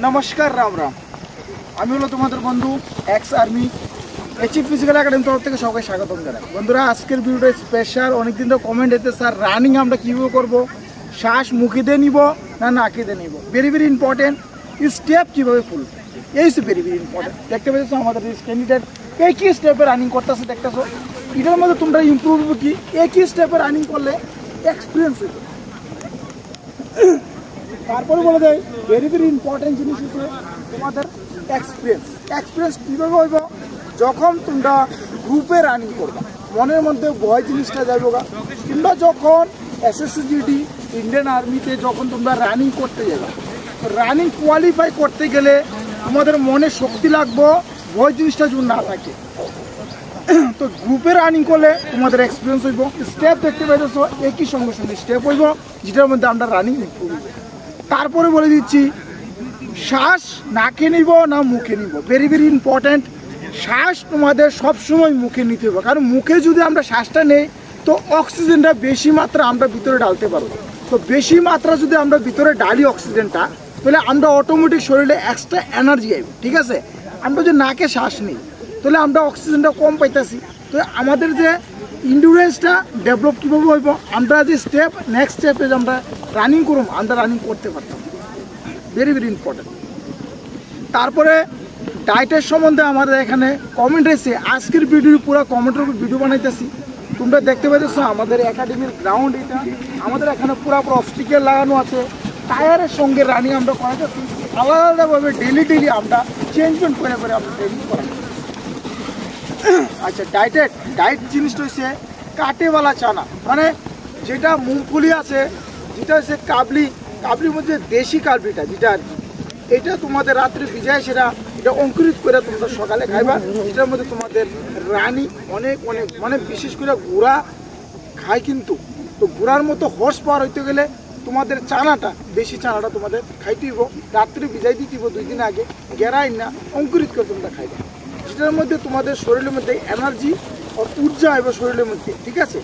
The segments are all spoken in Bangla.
नमस्कार राम राम আমি হলো তোমাদের বন্ধু ex army achieve physical academy তরফ থেকে সবাইকে স্বাগতম জানাই। বন্ধুরা আজকের ভিডিওটা স্পেশাল। অনেকদিন তো কমেন্ট এতে স্যার রানিং আমরা কীভাবে করবো, শ্বাস মুখে দিয়ে নিব না নাকে দিয়ে নিব, ভেরি ভেরি ইম্পর্টেন্ট। স্টেপ কীভাবে ফুল এই ভেরি ভেরি ইম্পর্টেন্ট। দেখতে পেয়েছো আমাদের ক্যান্ডিডেট একই স্টেপে রানিং করতেছে, দেখতেছো এটার মধ্যে তোমরা ইম্প্রুভ হবে কি একই স্টেপে রানিং করলে এক্সপিরিয়েন্স হইবে। তারপরে বলে দেয় ভেরি ভেরি ইম্পর্টেন্ট জিনিস হচ্ছে তোমাদের এক্সপিরিয়েন্স কীভাবে হইব যখন তোমরা গ্রুপে রানিং করবা, মনের মধ্যে ভয় জিনিসটা যাইব গা। কিংবা যখন এসএসসিজিডি ইন্ডিয়ান আর্মিতে যখন তোমরা রানিং করতে যাবে, রানিং কোয়ালিফাই করতে গেলে তোমাদের মনে শক্তি লাগবো, ভয় জিনিসটা যদি না থাকে তো গ্রুপে রানিং করলে তোমাদের এক্সপিরিয়েন্স হইব। স্টেপ দেখতে পাইতেছ একই সঙ্গে সঙ্গে স্টেপ হইব যেটার মধ্যে আমরা রানিং করব। তারপরে বলে দিচ্ছি শ্বাস নাকে নিব না মুখে নিব, ভেরি ভেরি ইম্পর্ট্যান্ট। শ্বাস তোমাদের সবসময় মুখে নিতে হবে, কারণ মুখে যদি আমরা শ্বাসটা নেই তো অক্সিজেনটা বেশি মাত্রা আমরা ভিতরে ঢালতে পারবো। তো বেশি মাত্রা যদি আমরা ভিতরে ঢালি অক্সিজেনটা, তাহলে আমরা অটোমেটিক শরীরে এক্সট্রা এনার্জি আইব। ঠিক আছে, আমরা যদি নাকে শ্বাস নিই তাহলে আমরা অক্সিজেনটা কম পাইতেছি। তো আমাদের যে ইন্ডুরেন্সটা ডেভেলপ কীভাবে হইব, আমরা যে নেক্সট স্টেপে যে আমরা রানিং করব আমরা রানিং করতে পারতাম, ভেরি ভেরি ইম্পর্টেন্ট। তারপরে ডায়েটের সম্বন্ধে আমাদের এখানে কমেন্ট এসে আজকের ভিডিও পুরো কমেন্টের উপর ভিডিও বানাইতেছি। তোমরা দেখতে পাইতেছো আমাদের একাডেমির গ্রাউন্ড এটা, আমাদের এখানে পুরো অবস্টিকেল লাগানো আছে, টায়ারের সঙ্গে রানিং আমরা করাইতেছি। আলাদা আলাদাভাবে ডেলি আমরা চেঞ্জমেন্ট করে আমরা ট্রেনিং করাই। আচ্ছা ডায়েট জিনিসটা হচ্ছে কাটেওয়ালা চানা, মানে যেটা মুগফলি আছে, যেটা হচ্ছে কাবলির মধ্যে দেশি কাবলিটা যেটা আর কি, এটা তোমাদের রাত্রে ভিজায় সেটা এটা অঙ্কুরিত করে তোমরা সকালে খাইবা। এটার মধ্যে তোমাদের রানি অনেক মানে বিশেষ করে গুঁড়া খায়, কিন্তু তো গুঁড়ার মতো হর্স পাওয়ার হইতে গেলে তোমাদের বেশি চানাটা তোমাদের খাইতে হইব, রাত্রে ভিজাই দিতে হইব 2 দিন আগে, গেরাই না অঙ্কুরিত করে তোমরা খাইবা, যেটার মধ্যে তোমাদের শরীরের মধ্যে এনার্জি আর ঊর্জা আইব শরীরের মধ্যে। ঠিক আছে,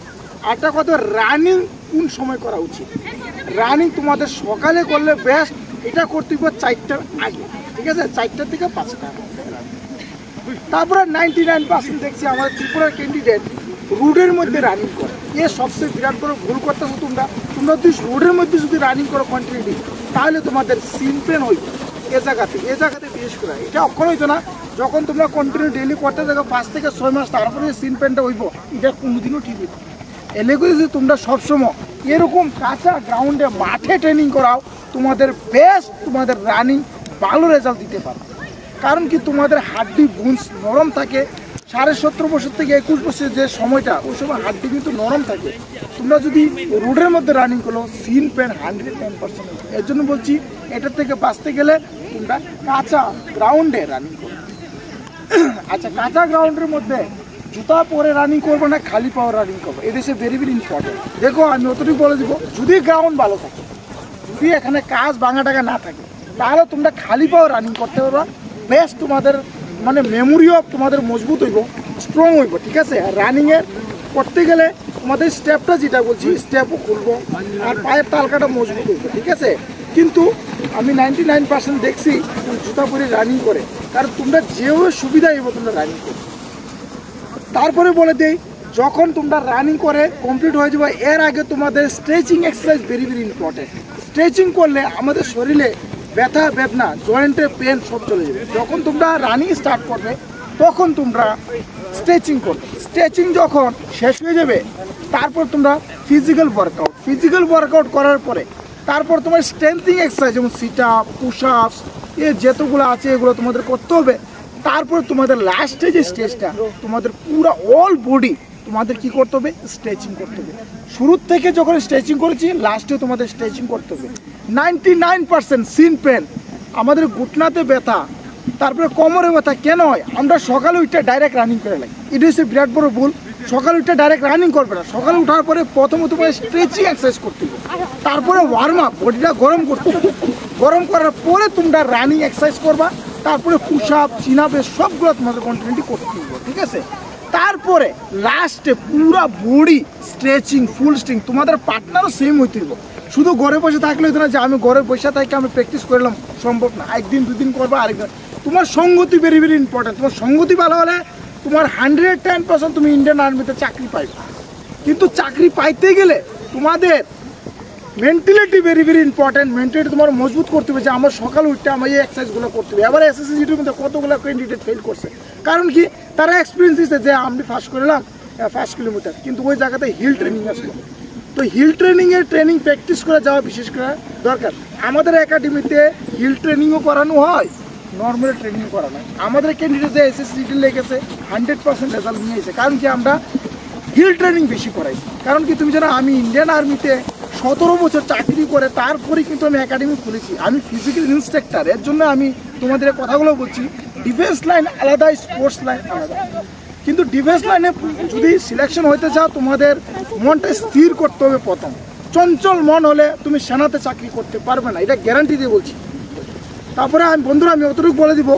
আরেকটা কথা, রানিং কোন সময় করা উচিত? রানিং তোমাদের সকালে করলে বেস্ট, এটা করতে হবে 4টার আগে। ঠিক আছে, 4টা থেকে 5টা। তারপরে 99% দেখছি আমাদের ত্রিপুরার ক্যান্ডিডেট রোডের মধ্যে রানিং করে, এ সবচেয়ে বিরাট করে ভুল করতেছো। তোমরা যদি রোডের মধ্যে যদি রানিং করো কন্টিনিউটি, তাহলে তোমাদের সিন পেন হইবে এ জায়গাতে বিশেষ করে। এটা অক্ষর হইতো না যখন তোমরা কন্টিনিউ ডেইলি করতে থাকো 5 থেকে 6 মাস, তারপরে সিন পেনটা হইব, এটা কোনোদিনও ঠিক হইব। এলে করে যদি তোমরা সবসময় এরকম কাঁচা গ্রাউন্ডে মাঠে ট্রেনিং করাও, তোমাদের বেস্ট তোমাদের রানিং ভালো রেজাল্ট দিতে পারবে। কারণ কি তোমাদের হাড্ডি বুনস নরম থাকে, 17.5 বছর থেকে 21 বছরের যে সময়টা, ওই সময় হাড্ডি কিন্তু নরম থাকে। তোমরা যদি রোডের মধ্যে রানিং করো সিন পেন 110%। এর জন্য বলছি এটার থেকে বাঁচতে গেলে তোমরা কাঁচা গ্রাউন্ডে রানিং করো। আচ্ছা, কাঁচা গ্রাউন্ডের মধ্যে জুতা পরে রানিং করবো না খালি পাওয়ার রানিং করবো, এটা হচ্ছে ভেরি ভেরি ইম্পর্টেন্ট। দেখো আমি অতটুকু বলে দিব, যদি গ্রাউন্ড ভালো থাকে, যদি এখানে কাজ ভাঙা টাকা না থাকে, তাহলে তোমরা খালি পাওয়ার রানিং করতে পারবা। বেস্ট তোমাদের মানে মেমোরিও তোমাদের মজবুত হইব, স্ট্রং হইব। ঠিক আছে, আর রানিংয়ের করতে গেলে তোমাদের স্টেপটা যেটা বলছি স্টেপও খুলবো আর পায়ের তালকাটা মজবুত হইব। ঠিক আছে, কিন্তু আমি 99% দেখছি জুতা পরে রানিং করে, কারণ তোমরা যেভাবে সুবিধা হইব তোমরা রানিং করো। তারপরে বলে দেই, যখন তোমরা রানিং করে কমপ্লিট হয়ে যাবে, এর আগে তোমাদের stretching exercise very very important. Stretching করলে আমাদের শরীরে ব্যথা বেদনা জয়েন্টের পেন সব চলে যাবে। যখন তোমরা রানিং স্টার্ট করবে তখন তোমরা স্ট্রেচিং করবে, স্ট্রেচিং যখন শেষ হয়ে যাবে তারপর তোমরা ফিজিক্যাল ওয়ার্কআউট করার পরে তারপর তোমার স্ট্রেংথিং এক্সারসাইজ যেমন সিট আপ, পুশ আপস, যেতগুলো আছে এগুলো তোমাদের করতে হবে। তারপর তোমাদের লাস্টে যে স্টেজটা, তোমাদের পুরো অল বডি তোমাদের কি করতে হবে, স্ট্রেচিং করতে হবে। শুরুর থেকে যখন স্ট্রেচিং করেছি লাস্টেও তোমাদের স্ট্রেচিং করতে হবে। 99% সিন পেন, আমাদের ঘুটনাতে ব্যথা, তারপরে কোমরে ব্যথা কেন হয়? আমরা সকালে উঠে ডাইরেক্ট রানিং করে লাগি, এটা হচ্ছে বিরাট বড় ভুল। সকালে উঠে ডাইরেক্ট রানিং করবে না, সকালে উঠার পরে প্রথমত স্ট্রেচিং এক্সারসাইজ করতে হবে, তারপরে ওয়ার্ম আপ, বডিটা গরম করতে হবে। গরম করার পরে তোমরা রানিং এক্সারসাইজ করবা, তারপরে পুশ আপ, চিন আপ, সবগুলো তোমাদের কন্টিনিউটি করতে হবে। ঠিক আছে, তারপরে লাস্টে পুরা বডি স্ট্রেচিং ফুল স্ট্রিং, তোমাদের পার্টনারও সেম হইতে হবে। শুধু ঘরে বসে থাকলে হতো না যে আমি ঘরে বসে থাকি আমি প্র্যাকটিস করলাম, সম্ভব না। একদিন দুদিন করবো, আরেকদিন। তোমার সঙ্গতি ভেরি ভেরি ইম্পর্টেন্ট। তোমার সঙ্গতি ভালো হলে তোমার 110% তুমি ইন্ডিয়ান আর্মিতে চাকরি পাইবে। কিন্তু চাকরি পাইতে গেলে তোমাদের mentality very very important. Mentality তোমার মজবুত করতে হবে যে আমার সকালে উঠতে আমার এই এক্সারসাইজগুলো করতে হবে। এবার এসএসসি জিডির মধ্যে কতগুলো ক্যান্ডিডেট ফেল করছে, কারণ কি তারা এক্সপিরিয়েন্স দিচ্ছে যে আমি ফার্স্ট করলাম 5 কিলোমিটার, কিন্তু ওই জায়গাতে হিল ট্রেনিং আসলো। তো হিল ট্রেনিংয়ের প্র্যাকটিস করে যাওয়া বিশেষ করে দরকার। আমাদের একাডেমিতে হিল ট্রেনিংও করানো হয়, নর্মাল ট্রেনিং করানো হয়। আমাদের ক্যান্ডিডেট যে এসএসসি জিডি লেগেছে 100% রেজাল্ট নিয়েছে, কারণ কি আমরা হিল ট্রেনিং বেশি করাই। কারণ কি তুমি জানো আমি ইন্ডিয়ান আর্মিতে 17 বছর চাকরি করে তারপরে কিন্তু আমি একাডেমি খুলেছি। আমি ফিজিক্যাল ইন্সট্রাক্টর, এর জন্য আমি তোমাদের কথাগুলো বলছি। ডিফেন্স লাইন আলাদা, স্পোর্টস লাইন আলাদা। কিন্তু ডিফেন্স লাইনে যদি সিলেকশন হইতে চাও তোমাদের মনটা স্থির করতে হবে প্রথম। চঞ্চল মন হলে তুমি সেনাতে চাকরি করতে পারবে না, এটা গ্যারান্টি দিয়ে বলছি। তারপরে বন্ধুরা আমি অতটুকু বলে দিব,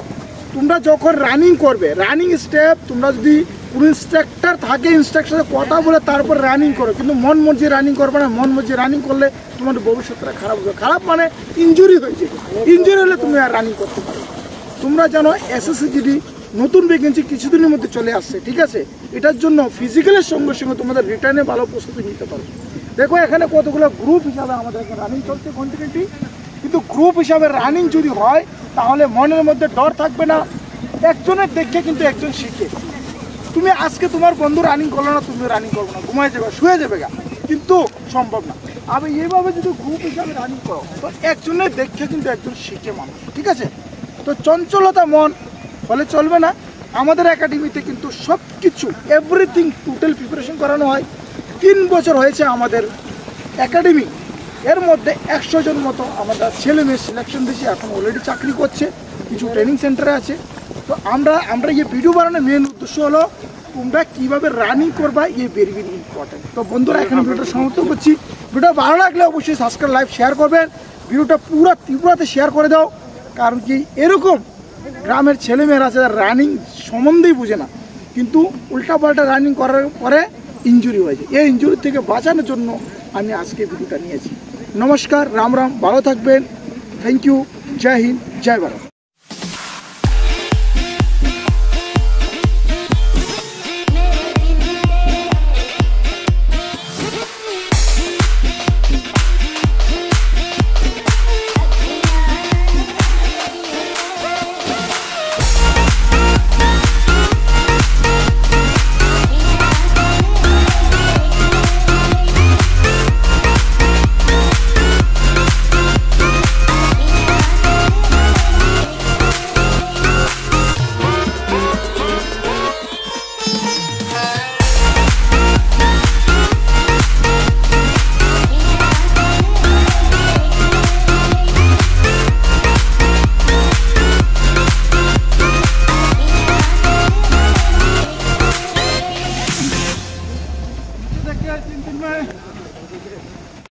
তোমরা যখন রানিং করবে, রানিং স্টেপ তোমরা যদি কোনো ইনস্ট্রাক্টর থাকে ইনস্ট্রাক্টরের কথা বলে তারপর রানিং করো, কিন্তু মন মর্জি রানিং করবে না। মন মর্জি রানিং করলে তোমার ভবিষ্যৎটা খারাপ হবে। খারাপ মানে ইনজুরি হয়েছে, ইনজুরি হলে তুমি আর রানিং করতে পারো। তোমরা জানো এসএসসি জিডি নতুন ভ্যাকেন্সি কিছুদিনের মধ্যে চলে আসছে, ঠিক আছে? এটার জন্য ফিজিক্যালের সঙ্গে সঙ্গে তোমাদের রিটার্নে ভালো প্রস্তুতি নিতে পারো। দেখো এখানে কতগুলো গ্রুপ হিসাবে আমাদের রানিং চলছে কন্টিনিউটি, কিন্তু গ্রুপ হিসাবে রানিং যদি হয় তাহলে মনের মধ্যে ডর থাকবে না। একজনের দেখে কিন্তু একজন শিখে। তুমি আজকে তোমার বন্ধু রানিং করলো না, তুমি রানিং করবো না, ঘুমায় যাবে, শুয়ে যাবে গা, কিন্তু সম্ভব না। আমি এইভাবে যদি গ্রুপ হিসাবে রানিং করো তো একজনের দেখে কিন্তু একজন শিখে মানুষ, ঠিক আছে? তো চঞ্চলতা মন হলে চলবে না। আমাদের একাডেমিতে কিন্তু সব কিছু এভরিথিং টোটাল প্রিপারেশন করানো হয়। 3 বছর হয়েছে আমাদের একাডেমি, এর মধ্যে 100 জন মতো আমাদের ছেলে মেয়ে সিলেকশন দিয়েছি, এখন অলরেডি চাকরি করছে, কিছু ট্রেনিং সেন্টারে আছে। তো আমরা এই ভিডিও বানানোর মেন উদ্দেশ্য হলো তোমরা কীভাবে রানিং করবা, এই ভেরি ভেরি ইম্পর্টেন্ট। তো বন্ধুরা এখানে ভিডিওটা সমাপ্ত করছি। ভিডিও ভালো লাগলে অবশ্যই সাবস্ক্রাইব, লাইক, শেয়ার করবেন। ভিডিওটা পুরো ত্রিপুরাতে শেয়ার করে দাও, কারণ কি এরকম গ্রামের ছেলেমেয়েরা আছে রানিং সম্বন্ধেই বুঝে না, কিন্তু উল্টাপাল্টা রানিং করার পরে ইনজুরি হয়েছে। এই ইনজুরি থেকে বাঁচানোর জন্য আমি আজকে ভিডিওটা নিয়েছি। নমস্কার, রাম রাম, ভালো থাকবেন। থ্যাংক ইউ, জয় হিন্দ, জয় ভারত।